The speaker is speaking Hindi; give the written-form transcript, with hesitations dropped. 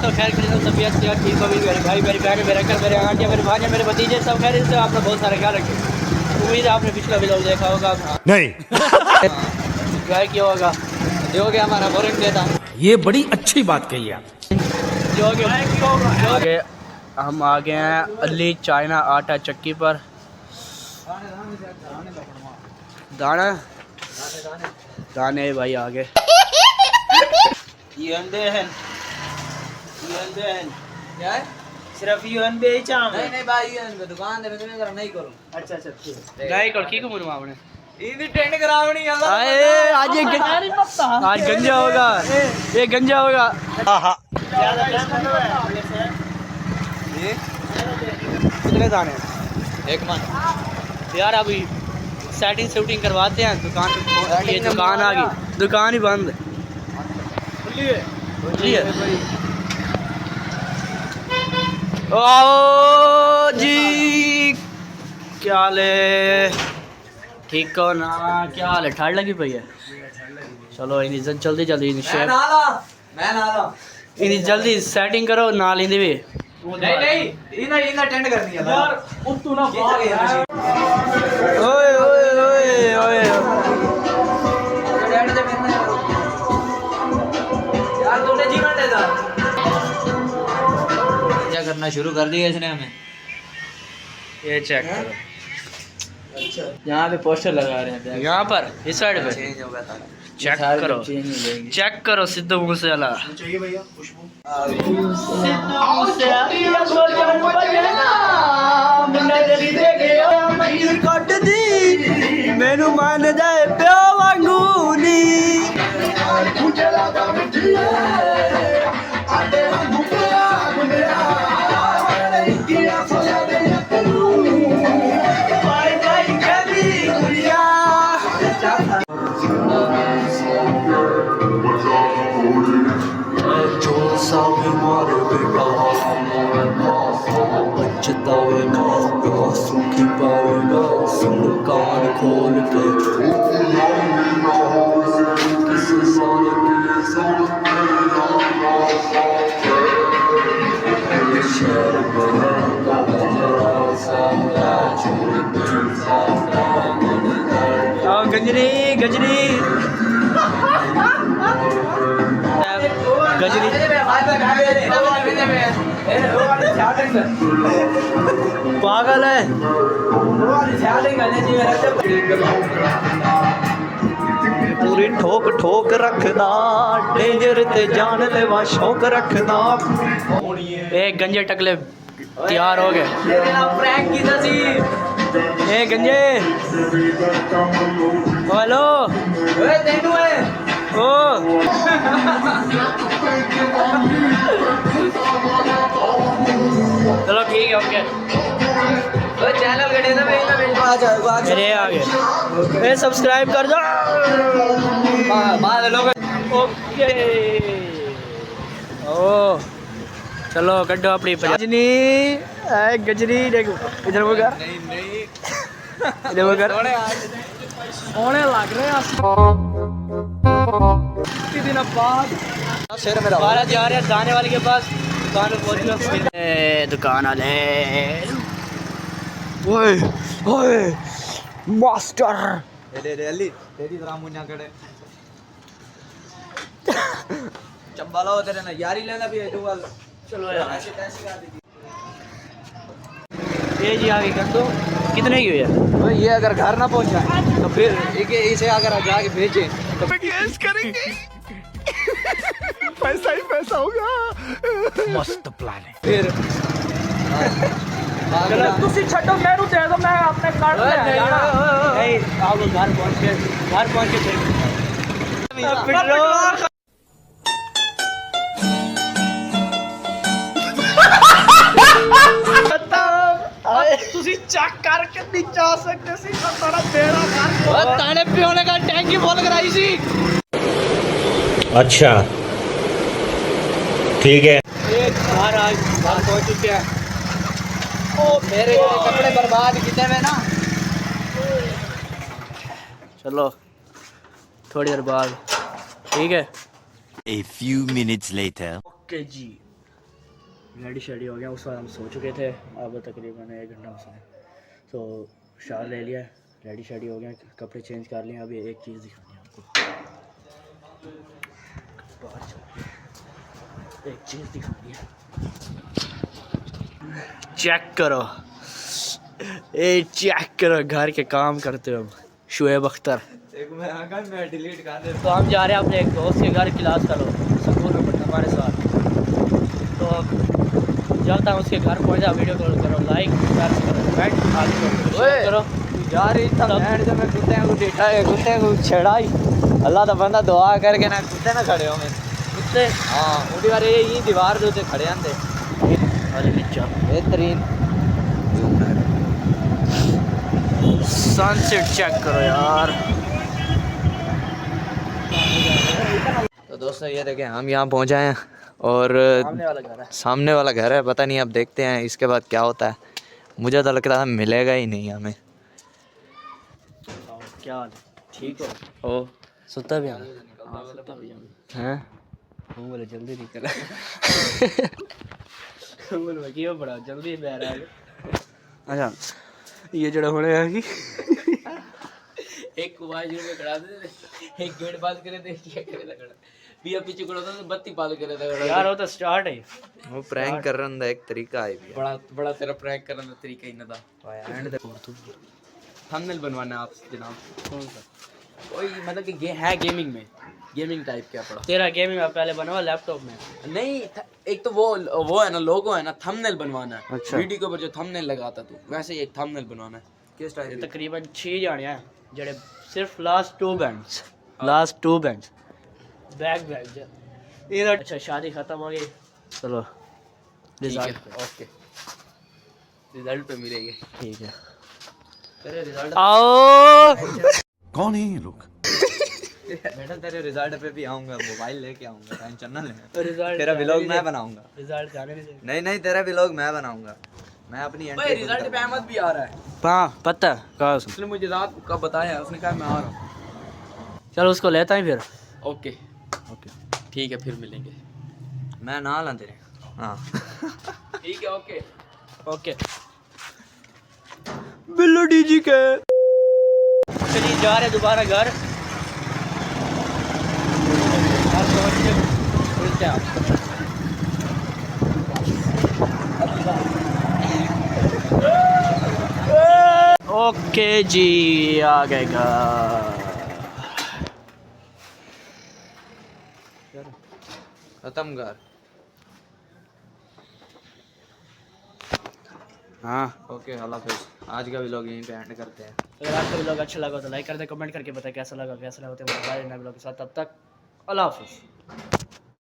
सब खैर खैरियत तबीयत सेहत ठीक होगी मेरे भाई मेरी बहन मेरे घर मेरे आंटियाँ मेरे भाई मेरे भतीजे सब खैर से आपने बहुत सारा ख्याल रखें। उम्मीद है आपने पिछला व्लॉग देखा होगा। नहीं एंजॉय किया होगा जो कि हमारा बोरिंग डे था। ये बड़ी अच्छी बात कही आप। जो कि हम आ गए हैं अली चाइना आटा चक्की पर। दाना दाने भाई आ गए। ये अंडे हैं क्या है? सिर्फ ये अंडे ही चाम है। नहीं भाई ये दुकान दे में जरा नहीं करो। अच्छा ठीक है नहीं कर की को मुनवा आपने इदी टेंड करावनी अल्लाह आए आज ये आज गंजा होगा ये गंजा होगा। ज्यादा टाइम है ये कितने दाने एक मन यार अभी सेटिंग शूटिंग करवाते हैं। दुकान ये दुकान आ गई दुकान ही बंद खुली है ओ जी क्या ले ठीक हो ना क्या हाल है ठाड़ लगी पई है। चलो इन्हीं जल्दी जल्दी मैं नाला इन्हीं जल्दी सेटिंग करो ना लेंदी भी नहीं इना टेंड करनी है यार उतू ना भाग यार। ओए ओए ओए ओए टेंड दे मैंने यार तूने जी घंटे था क्या करना शुरू कर दिया इसने हमें। ये चेक करो अच्छा यहाँ पे पोस्टर लगा रहे हैं यहाँ पर इस साइड पे चेंज होगा था चेक करो चेक करो सिद्धू मूसेवाला चाहिए भैया खुशबू कट दी मैनू मान जाए प्यो वांगू नी पछतावेगा सुखी पावेगा सुन कान खोल के गजरी गजरी गजरी पागल है पूरी ठोक ठोक रखना डेंजर ते जान लेवा शौक रखना। एक गंजे टकले तैयार हो गए ए गंजे हेलो ओ चलो ठीक है ओके चैनल घटे ना मेरे आ गए सब्सक्राइब कर दो ओके ओ चलो कड्डो अपनी गजनी गजनी देखो इधर वो कर इधर वो कर सोने लग रहे हैं दिन बाद शेर मेरा बारह जा रहे हैं दाने वाले के पास दुकान में पहुंच गए दुकान वाले ओए ओए मास्टर दे अली तेरी तरह मुन्ना करे चंबाला हो तेरे ना यारी लेना भी है तू वाल चलो यार ये जी आगे कर दो कितने की हुई है तो ये अगर घर ना पहुंच जाए तो फिर इसे अगर जाके भेजे तो केस करेंगे पैसा ही पैसा होगा मस्त प्लान है फिर तुसी छड्डो मेनू दे दो मैं अपने कार्ड में नहीं आप घर पहुंच के फिर तुसी चेक करके नहीं जा सकते सी सारा बेड़ा कर ताने पियोने का टैंकी फुल कराई सी। अच्छा ठीक है एक घर पहुंच चुके हैं। ओ मेरे कपड़े बर्बाद किए हुए ना। चलो थोड़ी देर बाद ठीक है। A few minutes later. Okay जी रेडी शेडी हो गया। उस वक्त हम सो चुके थे, अब तकरीबन 1 घंटा हो है। तो शार ले लिया, रेडी शेडी हो गया, कपड़े चेंज कर लिए। अभी एक चीज़ दिखानी है आपको, बाहर चल, एक चीज़ दिखानी है, चेक करो, ए चेक करो, घर के काम करते हो शुएब अख्तर। मैं डिलीट कर दे। तो हम जा रहे हैं अपने एक दोस्त के घर, क्लास करो स्कूल में पढ़ना हमारे साथ। तो जब तक उसके घर पहुँच जाओ, वीडियो कॉल करो, लाइक कमेंट आगे करो। जा रही था बैठ जब मैं कुत्ते को देखा है, कुत्ते को छेड़ाई अल्लाह का बंदा दुआ करके ना कुत्ते ना खड़े हो मैं कुत्ते हाँ उड़ी बार ये दीवार दे खड़े आंदे अरे नीचा बेहतरीन सनसेट चेक करो यार। तो दोस्तों ये देखें हम यहाँ पहुँच आए हैं और सामने वाला घर है। सामने वाला घर है, पता नहीं अब देखते हैं इसके बाद क्या होता है। मुझे तो लग रहा था मिलेगा ही नहीं हमें। क्या हाल है, ठीक हो? ओ सुता भी हैं बोले जल्दी निकल बोले क्यों बड़ा जल्दी बह रहा है। अच्छा ये जड़ा होने है कि एक आवाज में खड़ा दे, एक गेट बंद करे दे, क्या करे लगड़ा पिया पीछे खड़ा था, बत्ती पाल करे लगड़ा यार वो तो स्टार्ट है, वो प्रैंक कर रहा है, एक तरीका है भी बड़ा तेरा प्रैंक करने का तरीका ही ना था। एंड थंबनेल बनवाना है आप जनाब, कौन सा कोई मतलब कि है गेमिंग में, गेमिंग टाइप क्या पड़ा तेरा गेमिंग आप पहले बनवा लैपटॉप में। नहीं एक तो वो है ना लोगो है ना, थंबनेल बनवाना है। अच्छा। वीडियो के ऊपर जो थंबनेल लगाता तू वैसे ही एक थंबनेल बनवाना है। किस ये टाइप तकरीबन 6 जाने हैं जेड़े सिर्फ लास्ट 2 बैंड्स बैक ये अच्छा शादी खत्म हो गई, चलो रिजल्ट ओके रिजल्ट पे मिलेंगे। ठीक है। तेरे रिजल्ट आओ कौन है ये लोग? बेटा तेरे रिजल्ट पे भी आऊंगा, मोबाइल लेके आऊंगा, टेंशन ना ले। रिजल्ट तेरा व्लॉग मैं बनाऊंगा। रिजल्ट जाने नहीं नहीं तेरा व्लॉग मैं बनाऊंगा, मैं अपनी भाई रिजल्ट पे अहमद भी आ रहा है, हाँ पता कहा उसने। उसने मुझे रात का बताया, उसने कहा मैं आ रहा हूँ। चलो उसको लेता ही फिर। ओके ठीक है फिर मिलेंगे। मैं ना ला तेरे हाँ ठीक है ओके ओके बिल्लू डीजी के चलिए जा रहे दोबारा घर। ओके जी आ गए घर। खत्म कर। हाँ ओके अल्लाह हाफिज़। आज का व्लॉग यहीं पे एंड करते हैं। अगर आपको व्लॉग अच्छा लगा तो लाइक कर दे, कमेंट करके बताए कैसा लगा तो व्लॉग के साथ। तब तक अल्लाह हाफिज़।